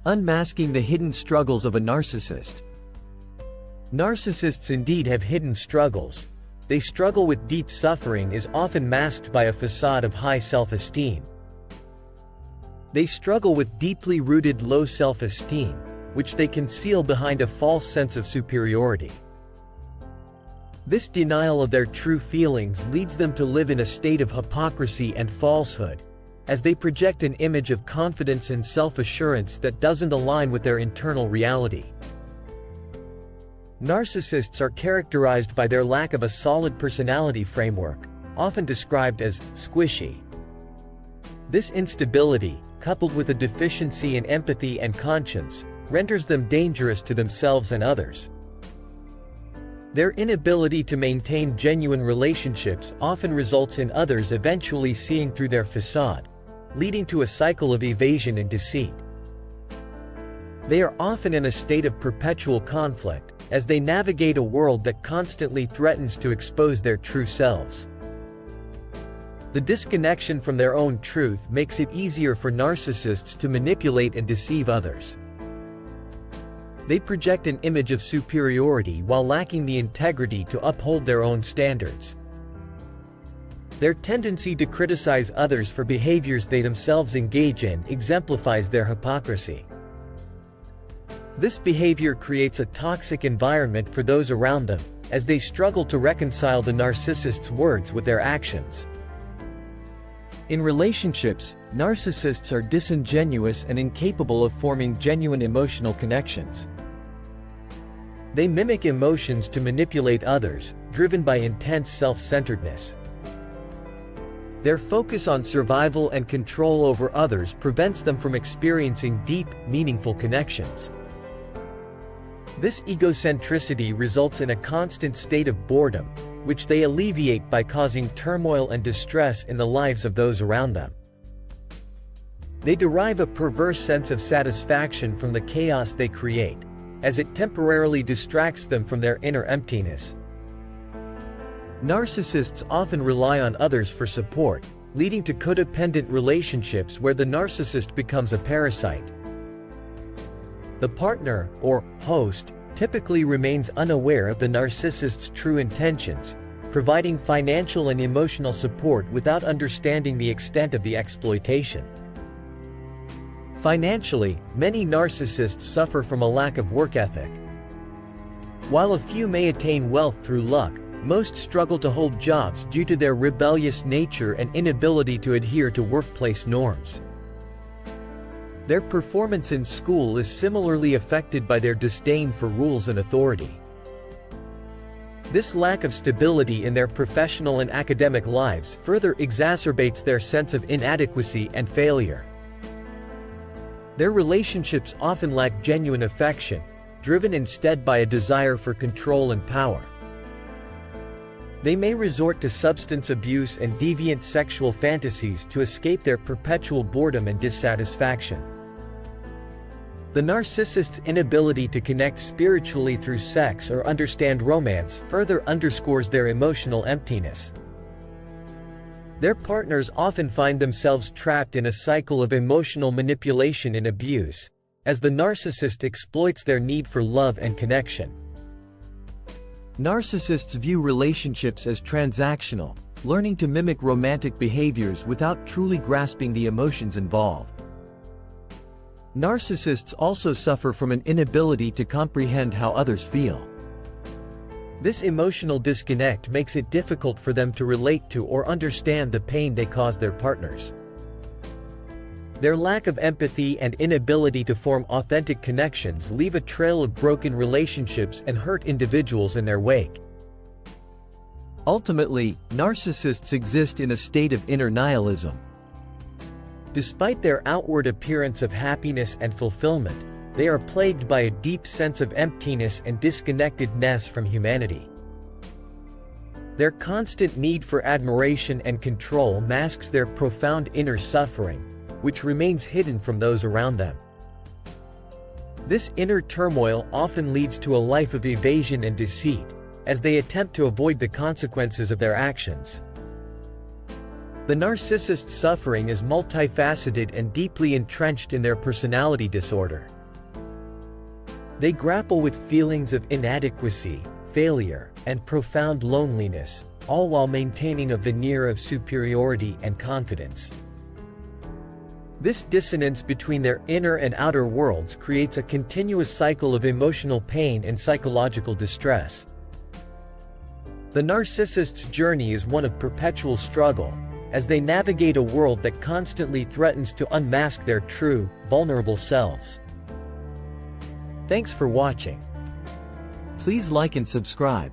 Unmasking the hidden struggles of a narcissist. Narcissists indeed have hidden struggles. They struggle with deep suffering is often masked by a facade of high self-esteem. They struggle with deeply rooted low self-esteem, which they conceal behind a false sense of superiority. This denial of their true feelings leads them to live in a state of hypocrisy and falsehood, as they project an image of confidence and self-assurance that doesn't align with their internal reality. Narcissists are characterized by their lack of a solid personality framework, often described as squishy. This instability, coupled with a deficiency in empathy and conscience, renders them dangerous to themselves and others. Their inability to maintain genuine relationships often results in others eventually seeing through their facade, leading to a cycle of evasion and deceit. They are often in a state of perpetual conflict, as they navigate a world that constantly threatens to expose their true selves. The disconnection from their own truth makes it easier for narcissists to manipulate and deceive others. They project an image of superiority while lacking the integrity to uphold their own standards. Their tendency to criticize others for behaviors they themselves engage in exemplifies their hypocrisy. This behavior creates a toxic environment for those around them, as they struggle to reconcile the narcissist's words with their actions. In relationships, narcissists are disingenuous and incapable of forming genuine emotional connections. They mimic emotions to manipulate others, driven by intense self-centeredness. Their focus on survival and control over others prevents them from experiencing deep, meaningful connections. This egocentricity results in a constant state of boredom, which they alleviate by causing turmoil and distress in the lives of those around them. They derive a perverse sense of satisfaction from the chaos they create, as it temporarily distracts them from their inner emptiness. Narcissists often rely on others for support, leading to codependent relationships where the narcissist becomes a parasite. The partner, or host, typically remains unaware of the narcissist's true intentions, providing financial and emotional support without understanding the extent of the exploitation. Financially, many narcissists suffer from a lack of work ethic. While a few may attain wealth through luck, most struggle to hold jobs due to their rebellious nature and inability to adhere to workplace norms. Their performance in school is similarly affected by their disdain for rules and authority. This lack of stability in their professional and academic lives further exacerbates their sense of inadequacy and failure. Their relationships often lack genuine affection, driven instead by a desire for control and power. They may resort to substance abuse and deviant sexual fantasies to escape their perpetual boredom and dissatisfaction. The narcissist's inability to connect spiritually through sex or understand romance further underscores their emotional emptiness. Their partners often find themselves trapped in a cycle of emotional manipulation and abuse, as the narcissist exploits their need for love and connection. Narcissists view relationships as transactional, learning to mimic romantic behaviors without truly grasping the emotions involved. Narcissists also suffer from an inability to comprehend how others feel. This emotional disconnect makes it difficult for them to relate to or understand the pain they cause their partners. Their lack of empathy and inability to form authentic connections leave a trail of broken relationships and hurt individuals in their wake. Ultimately, narcissists exist in a state of inner nihilism. Despite their outward appearance of happiness and fulfillment, they are plagued by a deep sense of emptiness and disconnectedness from humanity. Their constant need for admiration and control masks their profound inner suffering, which remains hidden from those around them. This inner turmoil often leads to a life of evasion and deceit, as they attempt to avoid the consequences of their actions. The narcissist's suffering is multifaceted and deeply entrenched in their personality disorder. They grapple with feelings of inadequacy, failure, and profound loneliness, all while maintaining a veneer of superiority and confidence. This dissonance between their inner and outer worlds creates a continuous cycle of emotional pain and psychological distress. The narcissist's journey is one of perpetual struggle, as they navigate a world that constantly threatens to unmask their true, vulnerable selves. Thanks for watching. Please like and subscribe.